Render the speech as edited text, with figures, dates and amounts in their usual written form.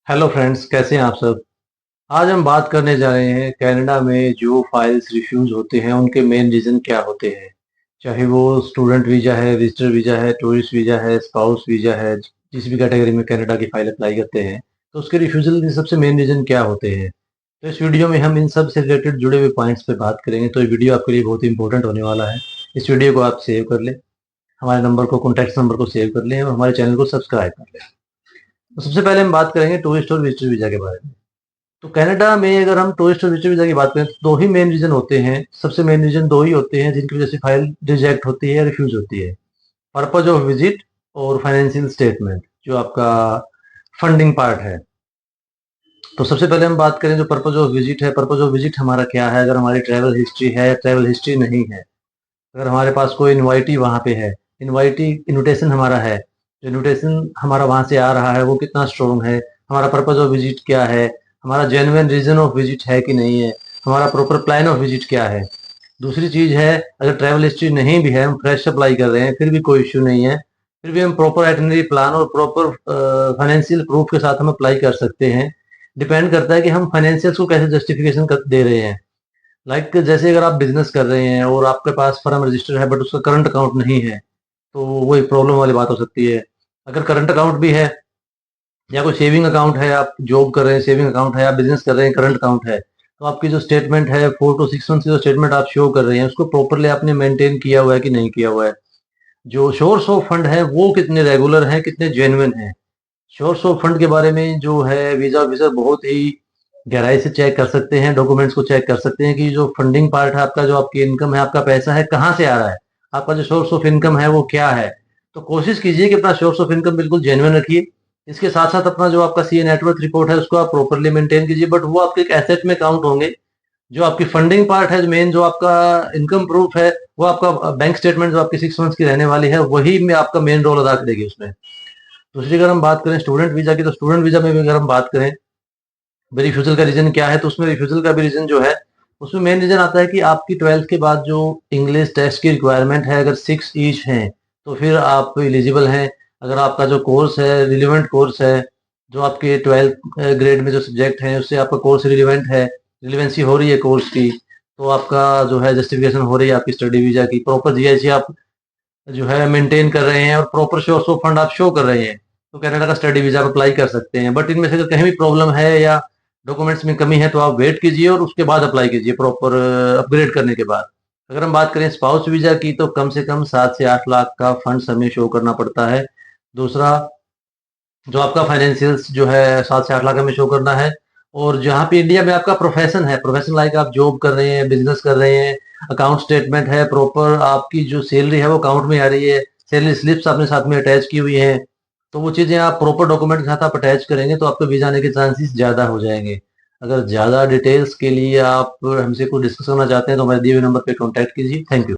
Hello friends, कैसे हैं आप सब। आज हम बात करने जा रहे हैं कनाडा में जो फाइल्स रिफ्यूज होते हैं उनके मेन रीज़न क्या होते हैं। चाहे वो स्टूडेंट वीज़ा है, विजिटर वीज़ा है, टूरिस्ट वीज़ा है, स्पाउस वीज़ा है, जिस भी कैटेगरी में कनाडा की फाइल अप्लाई करते हैं तो उसके रिफ्यूजल के सबसे मेन रीज़न क्या होते हैं। तो इस वीडियो में हम इन सब से रिलेटेड जुड़े हुए पॉइंट्स पे बात करेंगे। तो ये वीडियो आपके लिए बहुत ही इंपॉर्टेंट होने वाला है। इस वीडियो को आप सेव कर लें, हमारे नंबर को, कॉन्टैक्ट नंबर को सेव कर लें और हमारे चैनल को सब्सक्राइब कर लें। तो सबसे पहले हम बात करेंगे टूरिस्ट और विजिटर वीज़ा के बारे में। तो कनाडा में अगर हम टूरिस्ट और विजिटर वीजा की बात करें तो दो ही मेन रीजन होते हैं। सबसे मेन रीजन दो ही होते हैं जिनकी वजह से फाइल रिजेक्ट होती है या रिफ्यूज होती है। पर्पज ऑफ विजिट और फाइनेंशियल स्टेटमेंट, जो आपका फंडिंग पार्ट है। तो सबसे पहले हम बात करें जो पर्पज ऑफ विजिट है। पर्पज ऑफ विजिट हमारा क्या है? अगर हमारी ट्रैवल हिस्ट्री है या ट्रैवल हिस्ट्री नहीं है, अगर हमारे पास कोई इन्वाइटी वहाँ पे है, इन्वाइटी इन्विटेशन हमारा है, जो इन्विटेशन हमारा वहाँ से आ रहा है वो कितना स्ट्रॉन्ग है, हमारा पर्पज ऑफ विजिट क्या है, हमारा जेन्युइन रीजन ऑफ विजिट है कि नहीं है, हमारा प्रॉपर प्लान ऑफ विजिट क्या है। दूसरी चीज़ है, अगर ट्रैवल हिस्ट्री नहीं भी है, हम फ्रेश अप्लाई कर रहे हैं फिर भी कोई इश्यू नहीं है, फिर भी हम प्रॉपर आइटनरी प्लान और प्रॉपर फाइनेंशियल प्रूफ के साथ हम अप्लाई कर सकते हैं। डिपेंड करता है कि हम फाइनेंशियल्स को कैसे जस्टिफिकेशन दे रहे हैं। जैसे अगर आप बिजनेस कर रहे हैं और आपके पास फर्म रजिस्टर है बट उसका करंट अकाउंट नहीं है, तो वो एक प्रॉब्लम वाली बात हो सकती है। अगर करंट अकाउंट भी है या कोई सेविंग अकाउंट है, आप जॉब कर रहे हैं सेविंग अकाउंट है, आप बिजनेस कर रहे हैं करंट अकाउंट है, तो आपकी जो स्टेटमेंट है 4 to 6 मंथ की जो स्टेटमेंट आप शो कर रहे हैं उसको प्रॉपरली आपने मेंटेन किया हुआ है कि नहीं किया हुआ है। जो सोर्स ऑफ फंड है वो कितने रेगुलर हैं, कितने जेन्युइन हैं। सोर्स ऑफ फंड के बारे में जो है वीजा ऑफिसर बहुत ही गहराई से चेक कर सकते हैं, डॉक्यूमेंट्स को चेक कर सकते हैं कि जो फंडिंग पार्ट है आपका, जो आपकी इनकम है, आपका पैसा है कहाँ से आ रहा है, आपका जो सोर्स ऑफ इनकम है वो क्या है। तो कोशिश कीजिए कि अपना सोर्स ऑफ इनकम बिल्कुल जेन्युइन रखिए। इसके साथ साथ अपना जो आपका सीए नेटवर्क रिपोर्ट है उसको आप प्रॉपरली मेंटेन कीजिए, बट वो आपके एक एसेट में काउंट होंगे। जो आपकी फंडिंग पार्ट है, मेन जो आपका इनकम प्रूफ है, वो आपका बैंक स्टेटमेंट जो आपकी 6 मंथ्स की रहने वाली है वही में आपका मेन रोल अदा करेगी उसमें। दूसरी अगर हम बात करें स्टूडेंट वीजा की, तो स्टूडेंट वीजा में भी अगर हम बात करें रिफ्यूजल का रीजन क्या है, तो उसमें रिफ्यूजल का भी रीजन जो है उसमें मेन रीजन आता है कि आपकी 12th के बाद जो इंग्लिश टेस्ट की रिक्वायरमेंट है, अगर 6 ईच है तो फिर आप एलिजिबल हैं। अगर आपका जो कोर्स है रिलेवेंट कोर्स है, जो आपके 12th ग्रेड में जो सब्जेक्ट हैं उससे आपका कोर्स रिलेवेंट है, रिलेवेंसी हो रही है कोर्स की, तो आपका जो है जस्टिफिकेशन हो रही है आपकी स्टडी वीजा की, प्रॉपर जीआईसी आप जो है मेंटेन कर रहे हैं और प्रॉपर सोर्स ऑफ फंड आप शो कर रहे हैं, तो कनाडा का स्टडी वीजा आप अप्लाई कर सकते हैं। बट इनमें से अगर कहीं भी प्रॉब्लम है या डॉक्यूमेंट्स में कमी है तो आप वेट कीजिए और उसके बाद अप्लाई कीजिए प्रॉपर अपग्रेड करने के बाद। अगर हम बात करें स्पाउस वीजा की, तो कम से कम 7 से 8 लाख का फंड हमें शो करना पड़ता है। दूसरा, जो आपका फाइनेंशियल्स जो है 7 से 8 लाख हमें शो करना है। और जहाँ पे इंडिया में आपका प्रोफेशन है, प्रोफेशन लाइक आप जॉब कर रहे हैं, बिजनेस कर रहे हैं, अकाउंट स्टेटमेंट है, प्रॉपर आपकी जो सैलरी है वो अकाउंट में आ रही है, सैलरी स्लिप्स आपने साथ में अटैच की हुई हैं, तो वो चीज़ें आप प्रॉपर डॉक्यूमेंट के साथ आप अटैच करेंगे तो आपके वीजा आने के चांसेस ज़्यादा हो जाएंगे। अगर ज़्यादा डिटेल्स के लिए आप हमसे कुछ डिस्कस करना चाहते हैं तो हमारे दिए हुए नंबर पे कॉन्टैक्ट कीजिए। Thank you.